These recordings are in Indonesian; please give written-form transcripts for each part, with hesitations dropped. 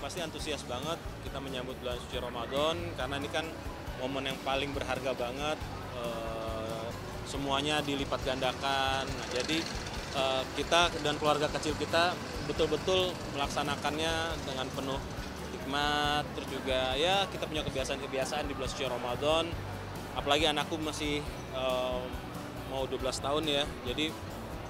pasti antusias banget kita menyambut bulan suci Ramadan karena ini kan momen yang paling berharga banget, semuanya dilipat gandakan. Nah, jadi kita dan keluarga kecil kita betul-betul melaksanakannya dengan penuh hikmat, terus juga ya kita punya kebiasaan-kebiasaan di bulan suci Ramadan. Apalagi anakku masih mau 12 tahun ya, jadi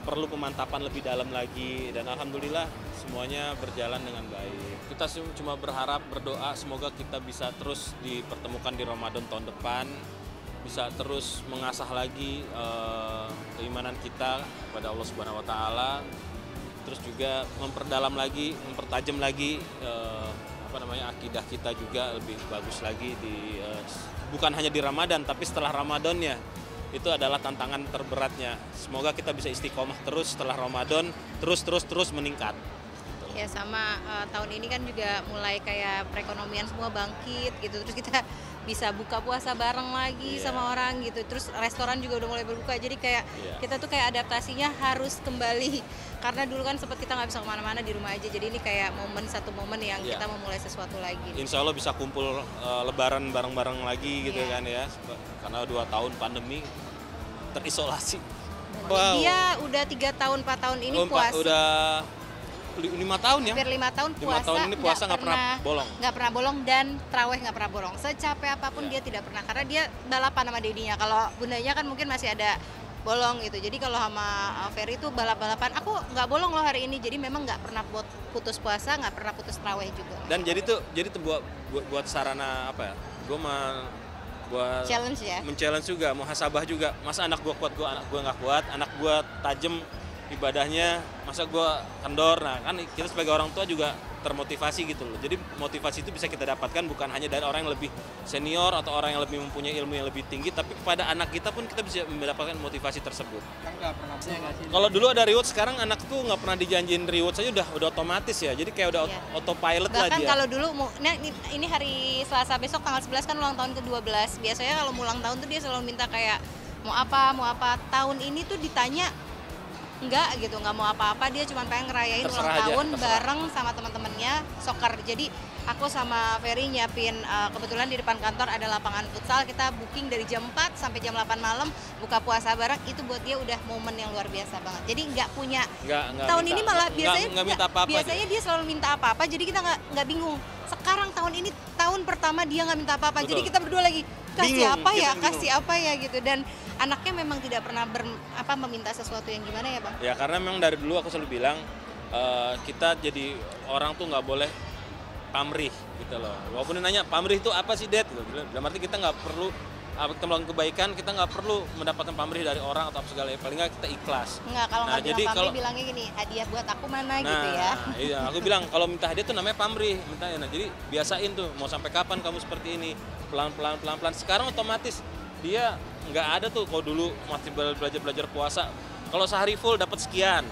perlu pemantapan lebih dalam lagi dan alhamdulillah semuanya berjalan dengan baik. Kita cuma berharap, berdoa semoga kita bisa terus dipertemukan di Ramadan tahun depan, bisa terus mengasah lagi keimanan kita kepada Allah Subhanahu wa taala, terus juga memperdalam lagi, mempertajam lagi akidah kita juga lebih bagus lagi bukan hanya di Ramadan tapi setelah Ramadannya. Itu adalah tantangan terberatnya. Semoga kita bisa istiqomah terus setelah Ramadan, terus meningkat. Ya sama tahun ini kan juga mulai kayak perekonomian semua bangkit gitu. Terus kita bisa buka puasa bareng lagi sama orang gitu. Terus restoran juga udah mulai berbuka. Jadi kayak kita tuh kayak adaptasinya harus kembali. Karena dulu kan sempat kita nggak bisa kemana-mana di rumah aja. Jadi ini kayak satu momen yang kita memulai sesuatu lagi. Insya Allah bisa kumpul lebaran bareng-bareng lagi gitu kan ya. Karena 2 tahun pandemi terisolasi. Wow. Dia udah 3 tahun 4 tahun ini puasa. Udah 5 tahun ya. Hampir 5 tahun puasa. 5 tahun ini puasa nggak pernah bolong. Nggak pernah bolong dan traweh nggak pernah bolong. Secapek apapun dia tidak pernah karena dia balapan sama dedinya. Kalau bundanya kan mungkin masih ada bolong gitu. Jadi kalau sama Ferry itu balap-balapan. Aku nggak bolong loh hari ini. Jadi memang nggak pernah putus puasa, nggak pernah putus traweh juga. Dan jadi tuh buat sarana apa ya? Buat challenge ya. Men-challenge juga, muhasabah juga. Masa anak gua kuat, anak gua nggak kuat, anak gua tajem ibadahnya, masa gua kendor. Nah, kan kita sebagai orang tua juga termotivasi gitu loh. Jadi motivasi itu bisa kita dapatkan bukan hanya dari orang yang lebih senior atau orang yang lebih mempunyai ilmu yang lebih tinggi, tapi kepada anak kita pun kita bisa mendapatkan motivasi tersebut. Kalau dulu ada reward, sekarang anak tuh nggak pernah dijanjiin reward saja udah otomatis ya. Jadi kayak udah autopilot lah dia. Bahkan kalau dulu ini hari Selasa besok tanggal 11 kan ulang tahun ke-12. Biasanya kalau mau ulang tahun tuh dia selalu minta kayak mau apa. Tahun ini tuh ditanya enggak gitu, nggak mau apa-apa, dia cuma pengen ngerayain ulang tahun bareng sama teman-temannya soccer. Jadi aku sama Ferry nyiapin, kebetulan di depan kantor ada lapangan futsal, kita booking dari jam 4 sampai jam 8 malam buka puasa bareng. Itu buat dia udah momen yang luar biasa banget. Jadi nggak punya tahun ini malah biasanya dia selalu minta apa-apa, jadi kita nggak bingung. Sekarang tahun ini tahun pertama dia nggak minta apa-apa. Jadi kita berdua lagi kasih apa ya gitu. Dan anaknya memang tidak pernah meminta sesuatu yang gimana ya Bang? Ya karena memang dari dulu aku selalu bilang kita jadi orang tuh nggak boleh pamrih gitu loh. Walaupun nanya pamrih itu apa sih Dad? Dalam arti kita nggak perlu kita melakukan kebaikan, kita nggak perlu mendapatkan pamrih dari orang atau apa segala, paling nggak kita ikhlas. Nggak, kalau nggak bilang pamrih bilangnya gini, hadiah buat aku mana gitu ya. Iya, aku bilang kalau minta hadiah tuh namanya pamrih, nah jadi biasain tuh mau sampai kapan kamu seperti ini, pelan-pelan. Sekarang otomatis dia nggak ada tuh, kalau dulu masih belajar puasa, kalau sehari full dapat sekian,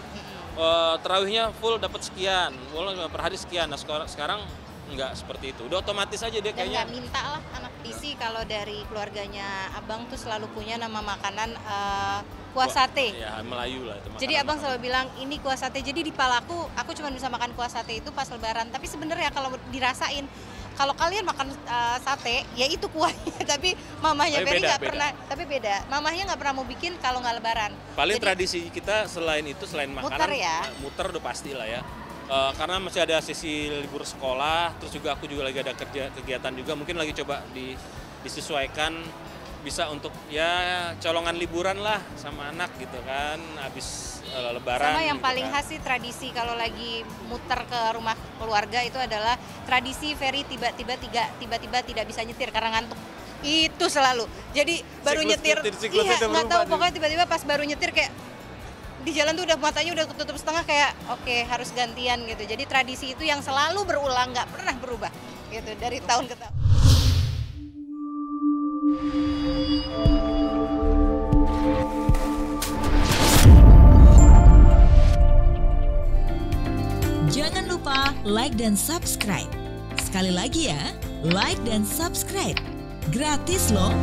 tarawihnya full dapat sekian, per hari sekian. Nah sekarang nggak seperti itu, udah otomatis aja dia kayaknya. Dan nggak minta lah anak PC. Kalau dari keluarganya Abang tuh selalu punya nama makanan kuah sate. Ya Melayu lah itu. Jadi Abang selalu bilang ini kuah sate. Jadi di palaku aku cuma bisa makan kuah sate itu pas Lebaran. Tapi sebenarnya kalau dirasain, kalau kalian makan sate, ya itu kuahnya. Tapi mamahnya Ferry nggak pernah. Tapi beda. Mamahnya nggak pernah mau bikin kalau nggak Lebaran. Paling jadi, tradisi kita selain makanan, muter ya. Muter udah pasti lah ya. Karena masih ada sisi libur sekolah, terus juga aku juga lagi ada kegiatan juga, mungkin lagi coba disesuaikan bisa untuk ya colongan liburan lah sama anak gitu kan, habis Lebaran. Sama yang gitu paling kan. khas sih tradisi kalau lagi muter ke rumah keluarga itu adalah tradisi Ferry tiba-tiba tidak bisa nyetir karena ngantuk. Itu selalu. Jadi baru nyetir, nggak tahu pokoknya tiba-tiba pas baru nyetir kayak di jalan tuh udah matanya udah ketutup setengah, kayak oke, harus gantian gitu. Jadi tradisi itu yang selalu berulang, nggak pernah berubah gitu dari tahun ke tahun. Jangan lupa like dan subscribe. Sekali lagi ya, like dan subscribe. Gratis loh.